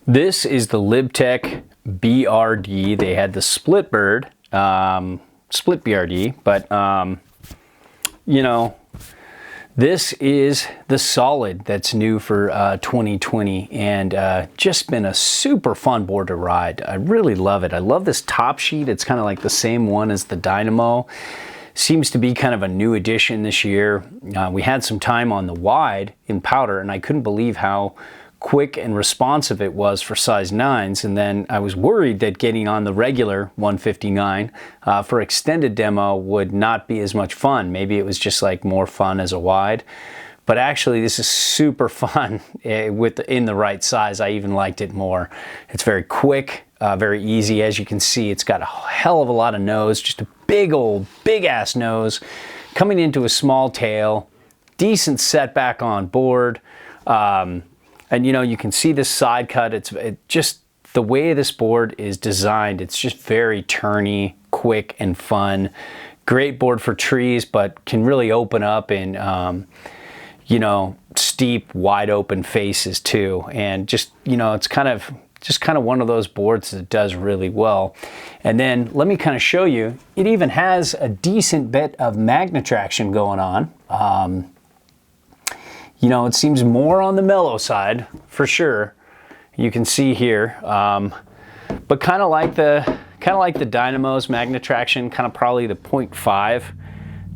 This is the Libtech BRD. They had the split bird, split BRD, but you know, this is the solid that's new for 2020, and just been a super fun board to ride. I really love it. I love this top sheet. It's kind of like the same one as the Dynamo. Seems to be kind of a new addition this year. We had some time on the wide in powder, and I couldn't believe how quick and responsive it was for size 9s, and then I was worried that getting on the regular 159 for extended demo would not be as much fun. Maybe it was just like more fun as a wide, but actually this is super fun in the right size. I even liked it more. It's very quick, very easy. As you can see, it's got a hell of a lot of nose, just a big ass nose coming into a small tail, decent setback on board. And you know, you can see this side cut. It's just the way this board is designed. It's just very turny, quick, and fun. Great board for trees, but can really open up in, you know, steep, wide open faces too. And just, you know, it's kind of one of those boards that does really well. And then let me kind of show you. It even has a decent bit of magnet traction going on. You know, it seems more on the mellow side, for sure. You can see here, but kind of like the Dynamo's magnet traction, kind of probably the 0.5,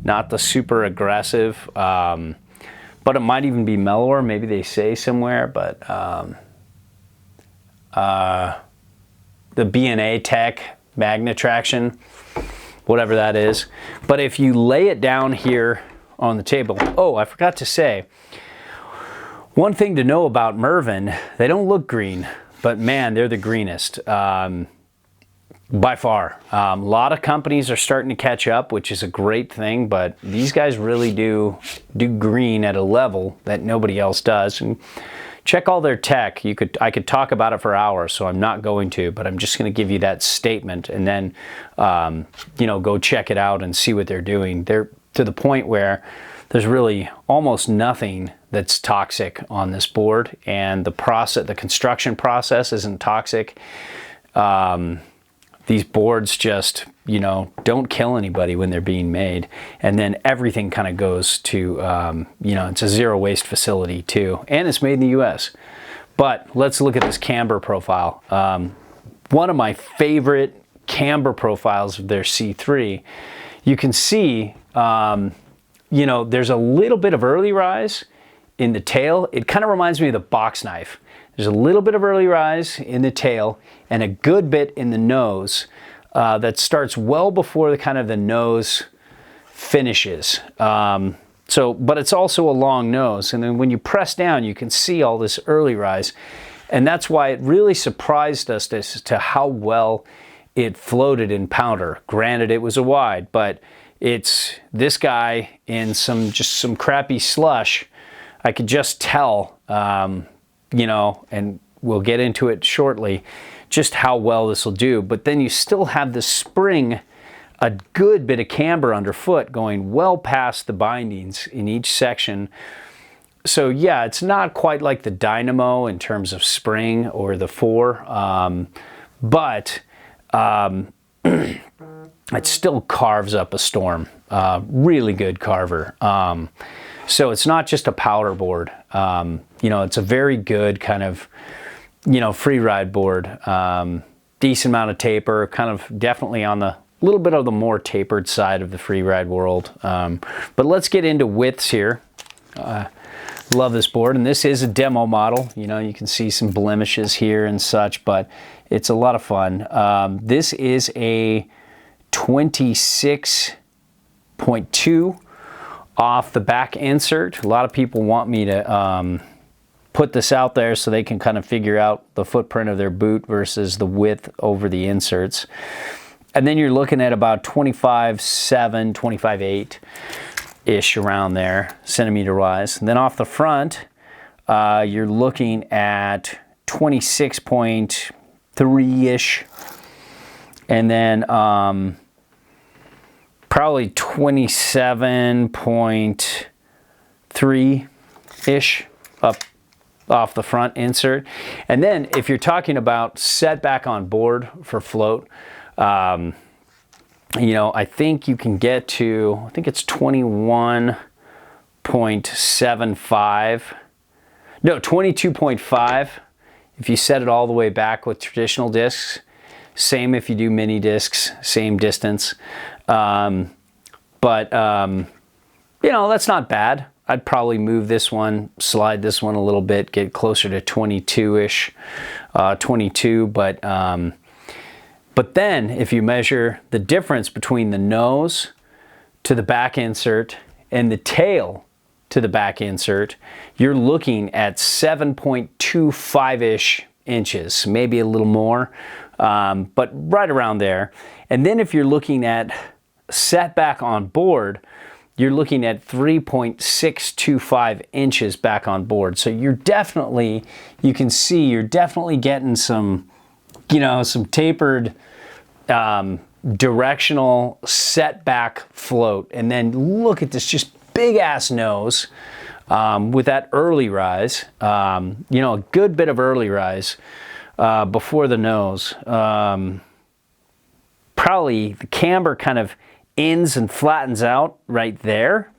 not the super aggressive, but it might even be mellower. Maybe they say somewhere, but the B&A Tech magnet traction, whatever that is. But if you lay it down here on the table, oh, I forgot to say. One thing to know about Mervin, they don't look green, but man, they're the greenest by far. A lot of companies are starting to catch up, which is a great thing, but these guys really do green at a level that nobody else does. And check all their tech. I could talk about it for hours, so I'm not going to, but I'm just going to give you that statement, and then you know, go check it out and see what they're doing. They're to the point where there's really almost nothing that's toxic on this board, and the construction process isn't toxic. These boards just, you know, don't kill anybody when they're being made, and then everything kind of goes to, you know, it's a zero waste facility too, and it's made in the U.S. But let's look at this camber profile. One of my favorite camber profiles of their C3. You can see, you know, there's a little bit of early rise in the tail. It kind of reminds me of the box knife. There's a little bit of early rise in the tail and a good bit in the nose that starts well before the nose finishes. But it's also a long nose, and then when you press down, you can see all this early rise, and that's why it really surprised us as to how well it floated in powder. Granted, it was a wide, but it's this guy in just some crappy slush. I could just tell, you know, and we'll get into it shortly, just how well this will do. But then you still have the spring, a good bit of camber underfoot going well past the bindings in each section. So yeah, it's not quite like the Dynamo in terms of spring or the 4, but it still carves up a storm. Really good carver. So it's not just a powder board. You know, it's a very good kind of, you know, free ride board. Decent amount of taper, kind of definitely on the little bit of the more tapered side of the free ride world. But let's get into widths here. Love this board, and this is a demo model. You know, you can see some blemishes here and such, but it's a lot of fun. This is a 26.2 off the back insert. A lot of people want me to put this out there so they can kind of figure out the footprint of their boot versus the width over the inserts. And then you're looking at about 25.7, 25.8-ish around there, centimeter wise. And then off the front, you're looking at 26.3-ish. And then probably 27.3-ish up off the front insert. And then if you're talking about setback on board for float, you know, I think you can get to, I think it's 21.75, no, 22.5 if you set it all the way back with traditional discs. Same if you do mini discs, same distance. You know, that's not bad. I'd probably move this one, slide this one a little bit, get closer to 22-ish, 22. But then if you measure the difference between the nose to the back insert and the tail to the back insert, you're looking at 7.25-ish inches, maybe a little more, but right around there. And then if you're looking at setback on board, you're looking at 3.625 inches back on board. So you're definitely, you can see you're definitely getting some, you know, some tapered directional setback float. And then look at this just big ass nose with that early rise, you know, a good bit of early rise before the nose. Probably the camber kind of ends and flattens out right there,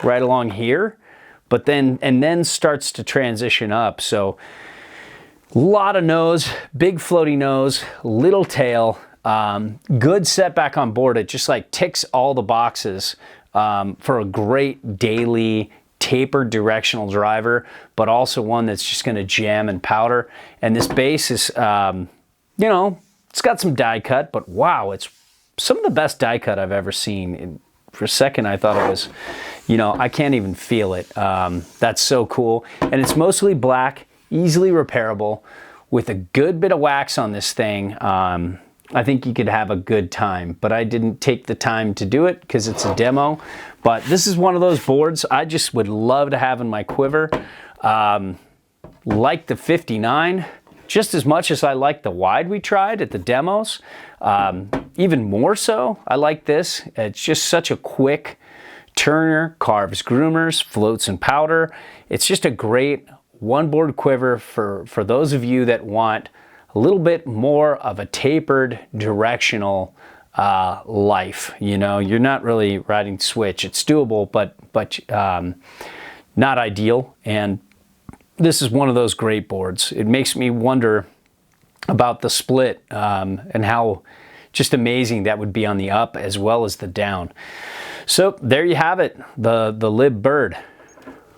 right along here, but then starts to transition up. So a lot of nose, big floaty nose, little tail, good setback on board. It just like ticks all the boxes for a great daily tapered directional driver, but also one that's just going to jam and powder. And this base is, you know, it's got some die cut, but wow, it's some of the best die cut I've ever seen. And for a second, I thought it was, you know, I can't even feel it. That's so cool. And it's mostly black, easily repairable, with a good bit of wax on this thing. I think you could have a good time, but I didn't take the time to do it because it's a demo. But this is one of those boards I just would love to have in my quiver. Like the 59, just as much as I like the wide we tried at the demos. Even more so, I like this. It's just such a quick turner, carves groomers, floats and powder. It's just a great one board quiver for those of you that want a little bit more of a tapered directional life. You know, you're not really riding switch. It's doable, but not ideal. And this is one of those great boards. It makes me wonder about the split and how just amazing that would be on the up as well as the down. So there you have it, the Lib Bird.